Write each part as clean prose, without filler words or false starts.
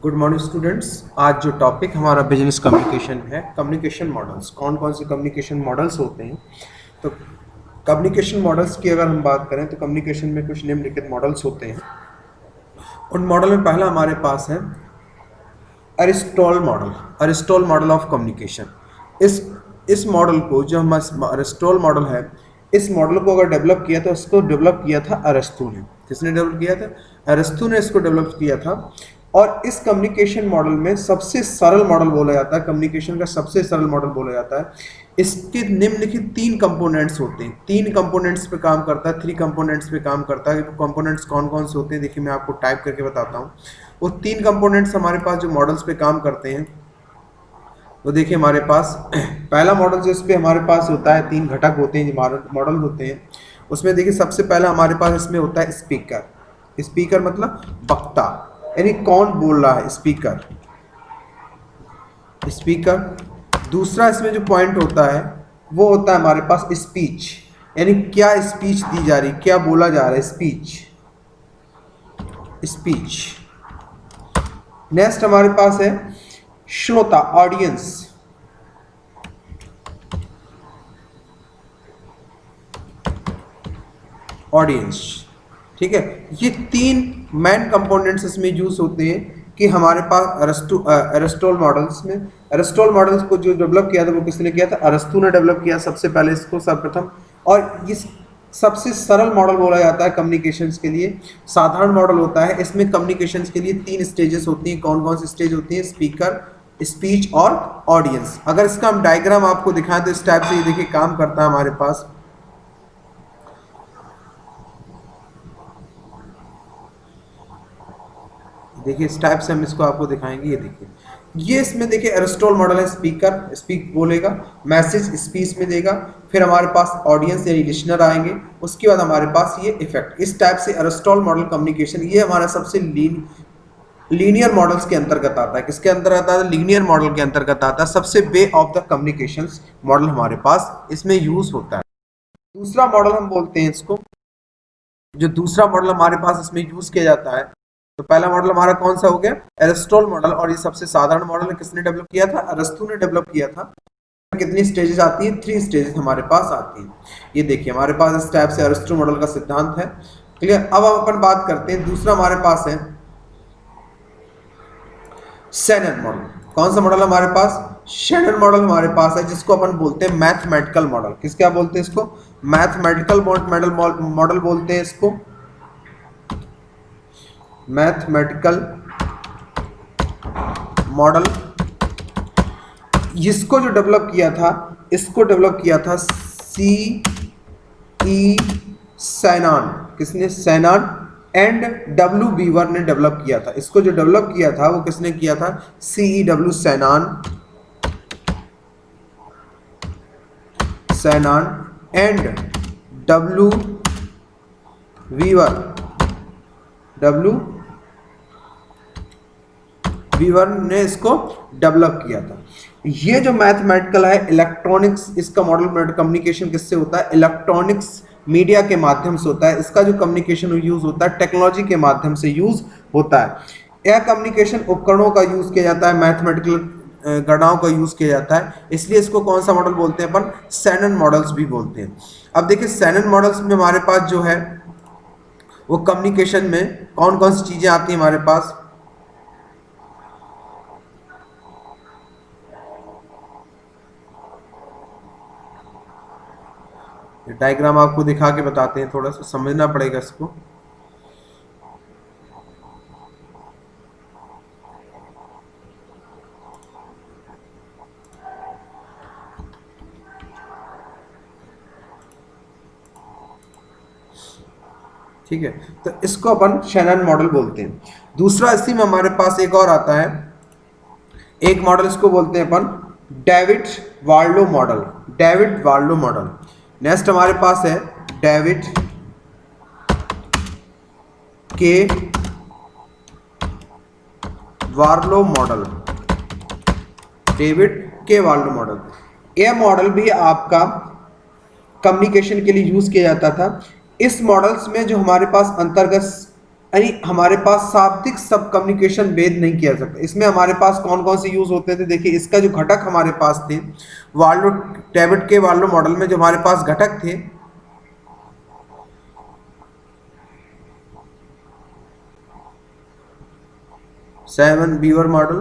Good morning students. आज जो topic हमारा बिजनेस कम्युनिकेशन है, कम्युनिकेशन मॉडल्स, कौन कौन से कम्युनिकेशन मॉडल्स होते हैं। तो कम्युनिकेशन मॉडल्स की अगर हम बात करें तो कम्युनिकेशन में कुछ निम्नलिखित मॉडल्स होते हैं। उन मॉडल में पहला हमारे पास है अरिस्टोल मॉडल, अरिस्टोल मॉडल ऑफ कम्युनिकेशन। इस मॉडल को जो हमारा अरिस्टोल मॉडल है, इस मॉडल को अगर डेवलप किया तो इसको डेवलप किया था अरस्तु ने। किसने डेवलप किया था? अरस्तु ने इसको डेवलप किया था। और इस कम्युनिकेशन मॉडल में सबसे सरल मॉडल बोला जाता है, कम्युनिकेशन का सबसे सरल मॉडल बोला जाता है। इसके निम्नलिखित 3 कंपोनेंट्स होते हैं, 3 कंपोनेंट्स पे काम करता है, 3 कंपोनेंट्स पे काम करता है। कंपोनेंट्स कौन कौन से होते हैं देखिए, मैं आपको टाइप करके बताता हूँ। वो 3 कंपोनेंट्स हमारे पास जो मॉडल्स पे काम करते हैं वो देखिए हमारे पास पहला मॉडल जो इस पे हमारे पास होता है, 3 घटक होते हैं जो मॉडल होते हैं। उसमें देखिए सबसे पहला हमारे पास इसमें होता है स्पीकर। स्पीकर मतलब वक्ता, यानी कौन बोल रहा है, स्पीकर। स्पीकर। दूसरा इसमें जो पॉइंट होता है वो होता है हमारे पास स्पीच, यानी क्या स्पीच दी जा रही, क्या बोला जा रहा है, स्पीच। स्पीच। नेक्स्ट हमारे पास है श्रोता, ऑडियंस। ऑडियंस, ठीक है। ये 3 मेन कंपोनेंट्स इसमें यूज होते हैं कि हमारे पास अरिस्टोल मॉडल्स में, अरिस्टोल मॉडल्स को जो डेवलप किया था वो किसने किया था? अरस्तु ने डेवलप किया सबसे पहले इसको, सर्वप्रथम। और ये सबसे सरल मॉडल बोला जाता है कम्युनिकेशंस के लिए, साधारण मॉडल होता है। इसमें कम्युनिकेशंस के लिए 3 स्टेजेस होती हैं। कौन कौन सी स्टेज होती हैं? स्पीकर, स्पीच और ऑडियंस। अगर इसका हम डायग्राम आपको दिखाएं तो इस टाइप से ये देखिए काम करता है हमारे पास। देखिए इस टाइप से हम इसको आपको दिखाएंगे। ये देखिए, ये इसमें देखिए अरिस्टोल मॉडल है। स्पीकर स्पीक बोलेगा, मैसेज स्पीच में देगा, फिर हमारे पास ऑडियंस यानी लिसनर आएंगे, उसके बाद हमारे पास ये इफेक्ट। इस टाइप से अरिस्टोल मॉडल कम्युनिकेशन, ये हमारा सबसे लीनियर मॉडल्स के अंतर्गत आता है। किसके अंदर आता है? लीनियर मॉडल के अंतर्गत आता है। सबसे way of the communication model हमारे पास इसमें यूज होता है। दूसरा मॉडल हम बोलते हैं इसको, जो दूसरा मॉडल हमारे पास इसमें यूज किया जाता है, तो पहला मॉडल हमारा कौन सा हो गया? Aristotle model. और ये सबसे साधारण मॉडल है, किसने डेवलप किया था? अरस्तु ने डेवलप किया था। कितनी स्टेजेस आती है? 3 स्टेजेस हमारे पास आती है। ये देखिए हमारे पास इस टाइप से अरस्तु मॉडल का सिद्धांत है। क्लियर। अब हम अपन बात करते हैं, दूसरा हमारे पास है शैनन मॉडल। कौन सा मॉडल हमारे पास? शैनन मॉडल हमारे पास है, जिसको अपन बोलते हैं मैथमेटिकल मॉडल। किस क्या बोलते हैं इसको? मैथमेटिकल मॉडल बोलते हैं इसको। Mathematical model. इसको जो डेवलप किया था, इसको डेवलप किया था सी ई सैनान। किसने? सैनान एंड डब्ल्यू बीवर ने डेवलप किया था। इसको जो डेवलप किया था वो किसने किया था? CEW Shannon, Shannon and W Weaver, W Weaver ने इसको डेवलप किया था। ये जो मैथमेटिकल है, इलेक्ट्रॉनिक्स, इसका मॉडल कम्युनिकेशन किससे होता है? इलेक्ट्रॉनिक्स मीडिया के माध्यम से होता है। इसका जो कम्युनिकेशन यूज होता है टेक्नोलॉजी के माध्यम से यूज होता है। यह कम्युनिकेशन उपकरणों का यूज किया जाता है, मैथमेटिकल गणनाओं का यूज किया जाता है, इसलिए इसको कौन सा मॉडल बोलते हैं अपन? शैनन मॉडल्स भी बोलते हैं। अब देखिए शैनन मॉडल्स में हमारे पास जो है वो कम्युनिकेशन में कौन कौन सी चीजें आती है हमारे पास। डायग्राम आपको दिखा के बताते हैं, थोड़ा सा समझना पड़ेगा इसको। ठीक है, तो इसको अपन शैनन मॉडल बोलते हैं। दूसरा इसी में हमारे पास एक और आता है, एक मॉडल इसको बोलते हैं अपन David Berlo model. David Berlo model. Next हमारे पास है डेविड के वार्लो मॉडल। डेविड के वार्लो मॉडल, यह मॉडल भी आपका कम्युनिकेशन के लिए यूज किया जाता था। इस मॉडल्स में जो हमारे पास अंतर्गत यानी हमारे पास शाब्दिक सब कम्युनिकेशन भेद नहीं किया सकता। इसमें हमारे पास कौन कौन से यूज होते थे, देखिए इसका जो घटक हमारे पास थे वार्लो, डेविड के वार्लो मॉडल में जो हमारे पास घटक थे, Simon beaver model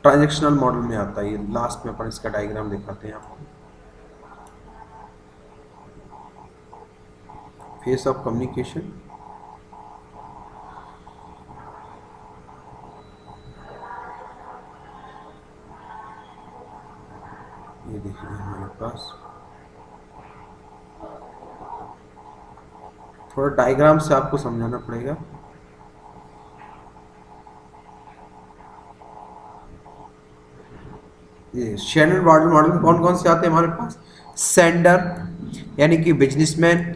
transactional model में आता है। ये लास्ट में अपन इसका डायग्राम दिखाते हैं आपको। फेस ऑफ कम्युनिकेशन, ये देखिए हमारे पास थोड़ा डायग्राम से आपको समझाना पड़ेगा। ये शैनन मॉडल में कौन कौन से आते हैं हमारे पास, सेंडर यानी कि बिजनेसमैन,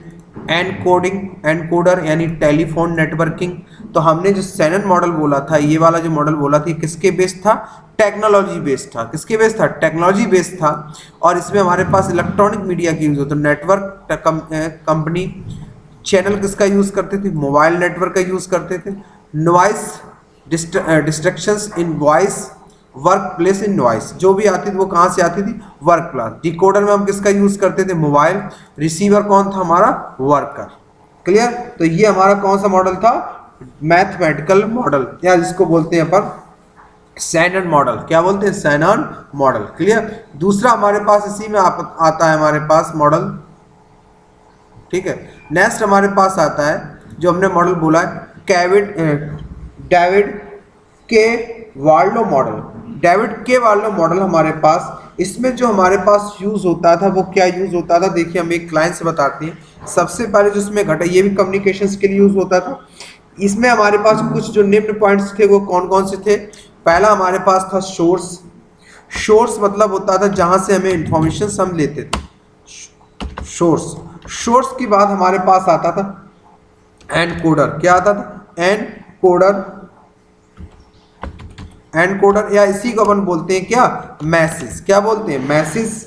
एनकोडिंग एनकोडर यानी टेलीफोन नेटवर्किंग। तो हमने जो शैनन मॉडल बोला था, ये वाला जो मॉडल बोला था, किसके बेस्ड था, टेक्नोलॉजी बेस्ड था। किसके बेस्ड था, टेक्नोलॉजी बेस्ड था। और इसमें हमारे पास इलेक्ट्रॉनिक मीडिया की यूज होता है, नेटवर्क कंपनी चैनल किसका यूज करते थे, मोबाइल नेटवर्क का यूज करते थे। Noise destructions in voice, work place in noise, जो भी आती थी वो कहाँ से आती थी, वर्क प्लेस। डिकोडर में हम किसका यूज करते थे, मोबाइल। रिसीवर कौन था हमारा, वर्कर। क्लियर। तो ये हमारा कौन सा मॉडल था, मैथमेटिकल मॉडल, या जिसको बोलते हैं अपन शैनन मॉडल। क्या बोलते हैं, शैनन मॉडल। क्लियर। दूसरा हमारे पास इसी में आता है हमारे पास मॉडल, ठीक है। नेक्स्ट हमारे पास आता है जो हमने मॉडल बोला है डेविड के वार्लो मॉडल। डेविड के वार्लो मॉडल हमारे पास, इसमें जो हमारे पास यूज होता था वो क्या यूज होता था, देखिए हम एक लाइन से बताते हैं। सबसे पहले जो इसमें घटा, ये भी कम्युनिकेशंस के लिए यूज होता था। इसमें हमारे पास कुछ जो निम्न पॉइंट्स थे वो कौन कौन से थे। पहला हमारे पास था सोर्स। सोर्स मतलब होता था जहां से हमें इंफॉर्मेशन हम लेते थे, सोर्स। सोर्स के बाद हमारे पास आता था एनकोडर। क्या आता था, एनकोडर। एनकोडर या इसी को अपन बोलते हैं क्या, मैसेज। क्या बोलते हैं, मैसेज,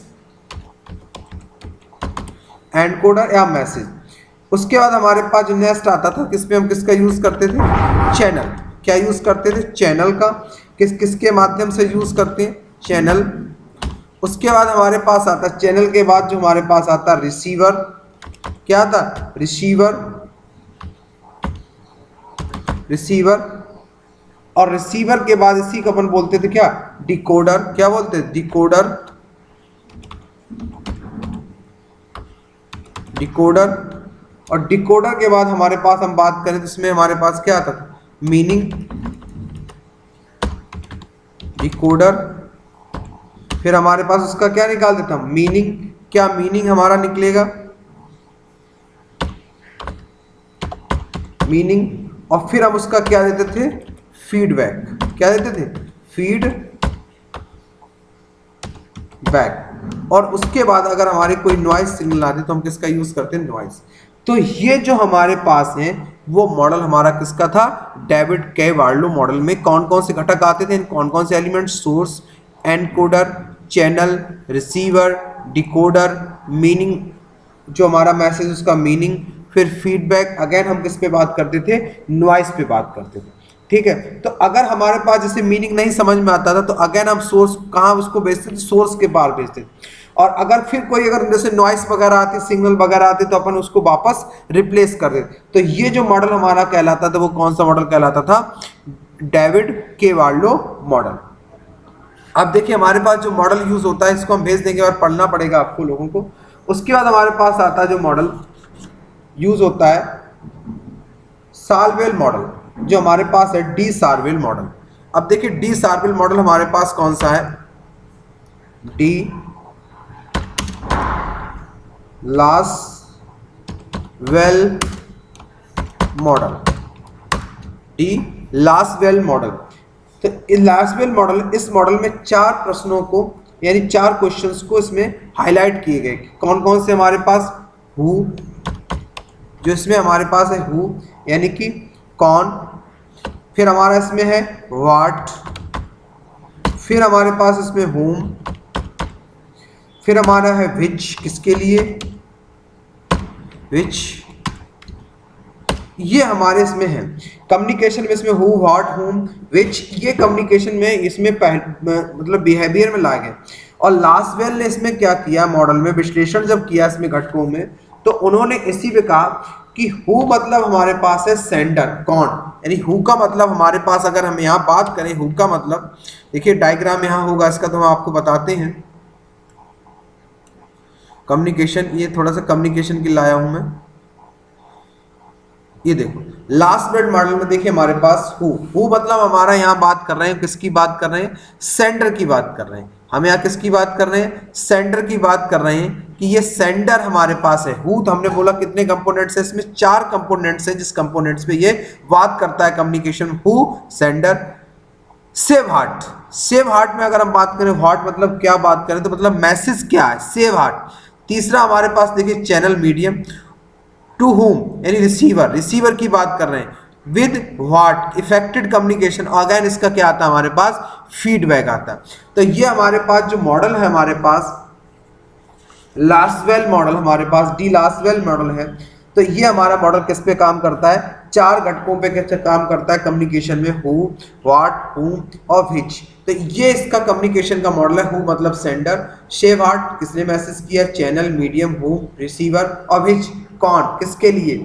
एनकोडर या मैसेज। उसके बाद हमारे पास जो नेक्स्ट आता था, किस पे हम किसका यूज करते थे, चैनल। क्या यूज करते थे, चैनल का। किसके माध्यम से यूज करते हैं, चैनल। उसके बाद हमारे पास आता, चैनल के बाद जो हमारे पास आता रिसीवर। क्या था, रिसीवर, रिसीवर। और रिसीवर के बाद इसी को अपन बोलते थे क्या, डिकोडर। क्या बोलते थे, डिकोडर, डिकोडर। और डिकोडर के बाद हमारे पास हम बात करें तो इसमें हमारे पास क्या आता था, मीनिंग, डिकोडर। फिर हमारे पास उसका क्या निकाल देता हम, मीनिंग। क्या मीनिंग हमारा निकलेगा, मीनिंग। और फिर हम उसका क्या देते थे, फीडबैक। क्या देते थे, फीडबैक। और उसके बाद अगर हमारे कोई नॉइस सिग्नल आते तो हम किसका यूज करते हैं, नॉइस। तो ये जो हमारे पास है वो मॉडल हमारा किसका था, डेविड के वार्लो मॉडल में कौन कौन से घटक आते थे, कौन कौन से element, source, encoder, channel, receiver, decoder, meaning, जो हमारा मैसेज उसका मीनिंग, फिर फीडबैक। अगेन हम किस पे बात करते थे, नॉइस पे बात करते थे। ठीक है। तो अगर हमारे पास जैसे मीनिंग नहीं समझ में आता था तो अगेन हम सोर्स कहाँ उसको भेजते थे, सोर्स के पार भेजते थे। और अगर फिर कोई अगर जैसे नॉइस वगैरह आती, सिग्नल वगैरह आते तो अपन उसको वापस रिप्लेस कर देते। तो ये जो मॉडल हमारा कहलाता था वो कौन सा मॉडल कहलाता था, डेविड के वार्लो मॉडल। अब देखिए हमारे पास जो मॉडल यूज होता है इसको हम भेज देंगे और पढ़ना पड़ेगा आपको लोगों को। उसके बाद हमारे पास आता है जो मॉडल यूज होता है, सार्वेल मॉडल, जो हमारे पास है डी सार्वेल मॉडल। अब देखिए डी सार्वेल मॉडल हमारे पास कौन सा है, D Lasswell model, D Lasswell model. तो लासवेल मॉडल, इस मॉडल में 4 प्रश्नों को यानी 4 क्वेश्चंस को इसमें हाईलाइट किए गए। कौन कौन से हमारे पास, हु, जो इसमें हमारे पास है हु यानी कि कौन। फिर हमारा इसमें है व्हाट। फिर हमारे पास इसमें whom। फिर हमारा है which, किसके लिए, which। ये हमारे इसमें है कम्युनिकेशन में, इसमें हु, व्हाट, हुम, विच, ये कम्युनिकेशन में इसमें मतलब बिहेवियर में लाए गए। और लास्टवेल ने इसमें क्या किया, मॉडल में विश्लेषण जब किया इसमें घटकों में, तो उन्होंने इसी पे कहा कि हु मतलब हमारे पास है सेंडर, कौन, यानी हु का मतलब हमारे पास, अगर हम यहाँ बात करें हु का मतलब, देखिए डायग्राम यहाँ होगा इसका, तो हम आपको बताते हैं। कम्युनिकेशन, ये थोड़ा सा कम्युनिकेशन की लाया हूं मैं, ये देखो लास्ट ब्रेड मॉडल में देखिए हमारे पास हु मतलब हमारा यहाँ बात कर रहे हैं, किसकी बात कर रहे हैं, सेंडर की बात कर रहे हैं। हम यहाँ किसकी बात कर रहे हैं, सेंडर की बात कर रहे हैं कि ये सेंडर हमारे पास है। हु तो हमने बोला कितने कंपोनेंट्स है, इसमें 4 कंपोनेंट्स है, जिस कंपोनेंट्स पे ये बात करता है communication, who, sender, save heart. Save heart में अगर हम बात करें, हार्ट मतलब क्या बात करें, तो मतलब मैसेज क्या है, सेव हार्ट। तीसरा हमारे पास देखिए चैनल मीडियम, टू होम यानी रिसीवर, रिसीवर की बात कर रहे हैं, with what affected communication, again इसका क्या आता है हमारे पास, फीडबैक आता है। तो ये हमारे पास जो मॉडल है, हमारे पास लास्टवेल मॉडल, हमारे पास डी लास्टवेल मॉडल है। तो ये हमारा मॉडल किस पे काम करता है, 4 घटकों पे काम करता है कम्युनिकेशन में, हु, व्हाट, हुम और विच। तो ये इसका कम्युनिकेशन का मॉडल है। हु मतलब सेंडर, शेव हार्ट किसने मैसेज किया, चैनल, मीडियम, हुम, रिसीवर, और विच कौन, किसके लिए।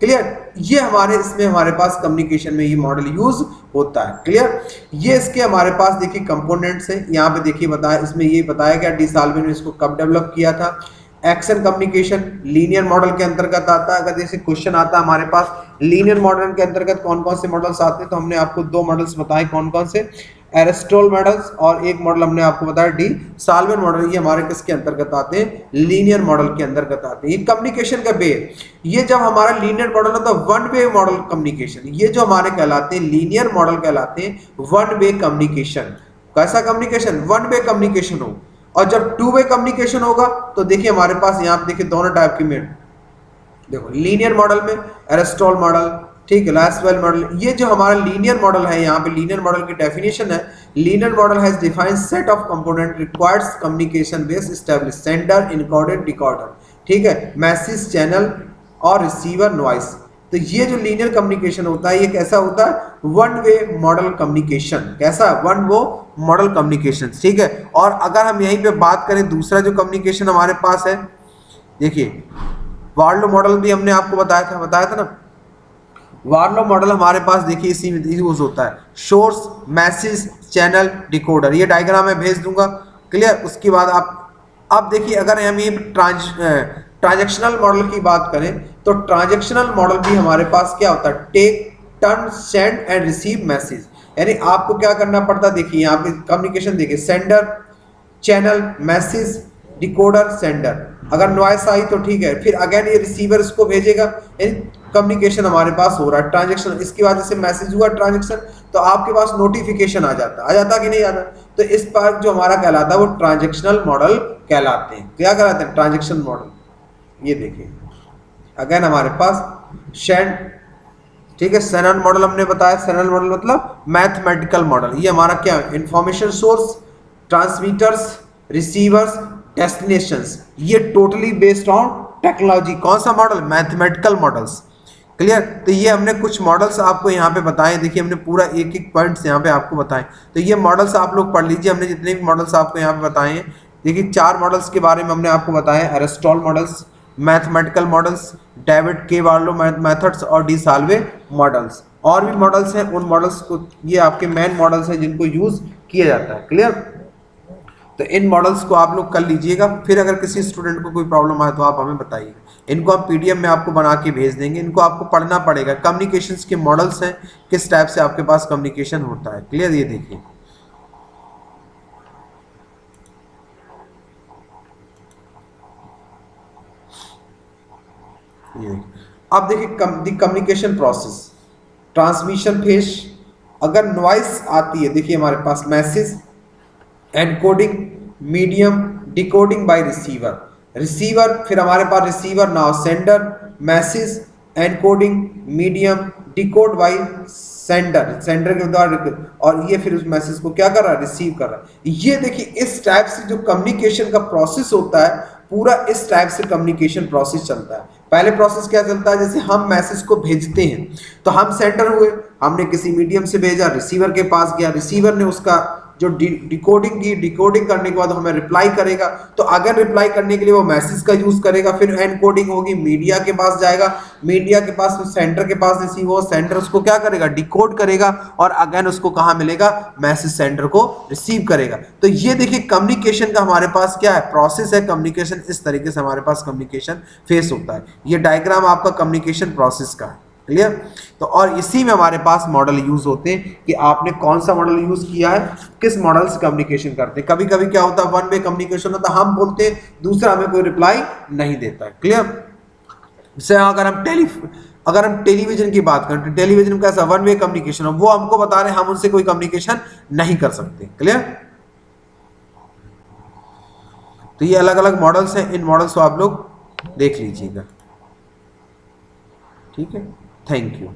क्लियर, ये हमारे इसमें हमारे पास कम्युनिकेशन में ये मॉडल यूज होता है। क्लियर, ये इसके हमारे पास देखिए कंपोनेंट्स हैं, यहाँ पे देखिए बताया, इसमें ये बताया गया डी साल्वे ने इसको कब डेवलप किया था। एक्शन कम्युनिकेशन लीनियर मॉडल के अंतर्गत आता है। अगर जैसे क्वेश्चन आता है हमारे पास लीनियर मॉडल के अंतर्गत कौन कौन से मॉडल्स आते हैं, तो हमने आपको 2 मॉडल्स बताए, कौन कौन से, एरिस्टोटल मॉडल्स, और एक मॉडल हमने आपको बताया डी साल्वे मॉडल। ये हमारे किसके अंतर्गत आते हैं, लीनियर मॉडल के अंतर्गत आते हैं। ये कम्युनिकेशन का वे, ये जब हमारा लीनियर मॉडल होता है, वन वे मॉडल कम्युनिकेशन, ये जो हमारे कहलाते हैं लीनियर मॉडल कहलाते हैं वन वे कम्युनिकेशन। कैसा कम्युनिकेशन, वन वे कम्युनिकेशन हो। और जब टू वे कम्युनिकेशन होगा तो देखिए हमारे पास यहाँ पे देखिए दोनों टाइप की में, देखो लीनियर मॉडल में एरिस्टोटल मॉडल, ठीक है, लास्टवेल मॉडल। ये जो हमारा लीनियर मॉडल है, यहाँ पे लीनियर मॉडल की डेफिनेशन है, linear model has defined set of component requires communication base establish sender, encoder, decoder, ठीक है, मैसेज, चैनल और रिसीवर, नॉइस। तो ये जो लीनियर कम्युनिकेशन होता है, ये कैसा होता है, वन वे मॉडल कम्युनिकेशन। कैसा, वन वो मॉडल कम्युनिकेशन, ठीक है। और अगर हम यहीं पे बात करें दूसरा जो कम्युनिकेशन हमारे पास है, देखिए वार्लो मॉडल भी हमने आपको बताया था ना। वार्लो मॉडल हमारे पास देखिए इसी में यूज होता है, सोर्स, मैसेज, चैनल, डिकोडर। ये डायग्राम मैं भेज दूंगा, क्लियर। उसके बाद आप अब देखिए, अगर हम ये ट्रांजैक्शनल मॉडल की बात करें, तो ट्रांजैक्शनल मॉडल भी हमारे पास क्या होता है, take, turn, send and receive message. यानी आपको क्या करना पड़ता है, देखिए यहाँ पे कम्युनिकेशन देखिए, sender, channel, message, decoder, sender. अगर नॉइस आई तो ठीक है, फिर अगेन ये रिसीवर इसको भेजेगा, यानी कम्युनिकेशन हमारे पास हो रहा है, ट्रांजैक्शन। इसकी वजह से मैसेज हुआ ट्रांजैक्शन, तो आपके पास नोटिफिकेशन आ जाता कि नहीं आता। तो इस पर जो हमारा कहलाता है वो ट्रांजैक्शनल मॉडल कहलाते हैं। क्या कहलाते हैं, ट्रांजैक्शन मॉडल। ये देखिए अगेन हमारे पास शेंड, ठीक है, शैनन मॉडल हमने बताया। शैनन मॉडल मतलब मैथमेटिकल मॉडल। ये हमारा क्या है, information source, transmitters, receivers, destinations, ये टोटली बेस्ड ऑन टेक्नोलॉजी। कौन सा मॉडल, मैथमेटिकल मॉडल्स, क्लियर। तो ये हमने कुछ मॉडल्स आपको यहाँ पे बताए, देखिए हमने पूरा एक एक पॉइंट्स यहाँ पे आपको बताए। तो ये मॉडल्स आप लोग पढ़ लीजिए, हमने जितने भी मॉडल्स आपको यहाँ पे बताए हैं। देखिए 4 मॉडल्स के बारे में हमने आपको बताया, Aristotle models, mathematical models, David के वार्लो मेथड्स और डी साल्वे मॉडल्स। और भी मॉडल्स हैं, उन मॉडल्स को, ये आपके मेन मॉडल्स हैं जिनको यूज किया जाता है, क्लियर। तो इन मॉडल्स को आप लोग कर लीजिएगा, फिर अगर किसी स्टूडेंट को कोई प्रॉब्लम आए तो आप हमें बताइए। इनको हम पीडीएफ में आपको बना के भेज देंगे, इनको आपको पढ़ना पड़ेगा। कम्युनिकेशंस के मॉडल्स हैं, किस टाइप से आपके पास कम्युनिकेशन होता है, क्लियर। ये देखिए अब देखिए कम्युनिकेशन प्रोसेस, ट्रांसमिशन फेज। अगर नॉइस आती है, देखिए हमारे पास message, encoding, medium, decoding by receiver, receiver, फिर हमारे पास receiver now sender, message, encoding, medium, decode by sender, sender के द्वारा, और ये फिर उस मैसेज को क्या कर रहा है, रिसीव कर रहा है। ये देखिए इस टाइप से जो कम्युनिकेशन का प्रोसेस होता है, पूरा इस टाइप से कम्युनिकेशन प्रोसेस चलता है। पहले प्रोसेस क्या चलता है, जैसे हम मैसेज को भेजते हैं तो हम सेंडर हुए, हमने किसी मीडियम से भेजा, रिसीवर के पास गया, रिसीवर ने उसका जो डिकोडिंग की, डिकोडिंग करने के बाद हमें रिप्लाई करेगा। तो अगर रिप्लाई करने के लिए वो मैसेज का यूज करेगा, फिर एनकोडिंग होगी, मीडिया के पास जाएगा, मीडिया के पास सेंडर के पास रिसीव हो, सेंडर उसको क्या करेगा, डिकोड करेगा, और अगेन उसको कहाँ मिलेगा, मैसेज सेंडर को रिसीव करेगा। तो ये देखिए कम्युनिकेशन का हमारे पास क्या है, प्रोसेस है कम्युनिकेशन। इस तरीके से हमारे पास कम्युनिकेशन फेस होता है। ये डायग्राम आपका कम्युनिकेशन प्रोसेस का है, क्लियर। तो और इसी में हमारे पास मॉडल यूज होते हैं कि आपने कौन सा मॉडल यूज किया है, किस मॉडल से कम्युनिकेशन करते हैं। कभी कभी क्या होता है, वन वे कम्युनिकेशन होता है, हम बोलते हैं, दूसरा हमें कोई रिप्लाई नहीं देता है, क्लियर। जैसे अगर हम टेलीविजन की बात करें तो टेलीविजन में कैसा वन वे कम्युनिकेशन है, वो हमको बता रहे हैं, हम उनसे कोई कम्युनिकेशन नहीं कर सकते, क्लियर। तो ये अलग अलग मॉडल्स हैं, इन मॉडल्स को आप लोग देख लीजिएगा, ठीक है। Thank you.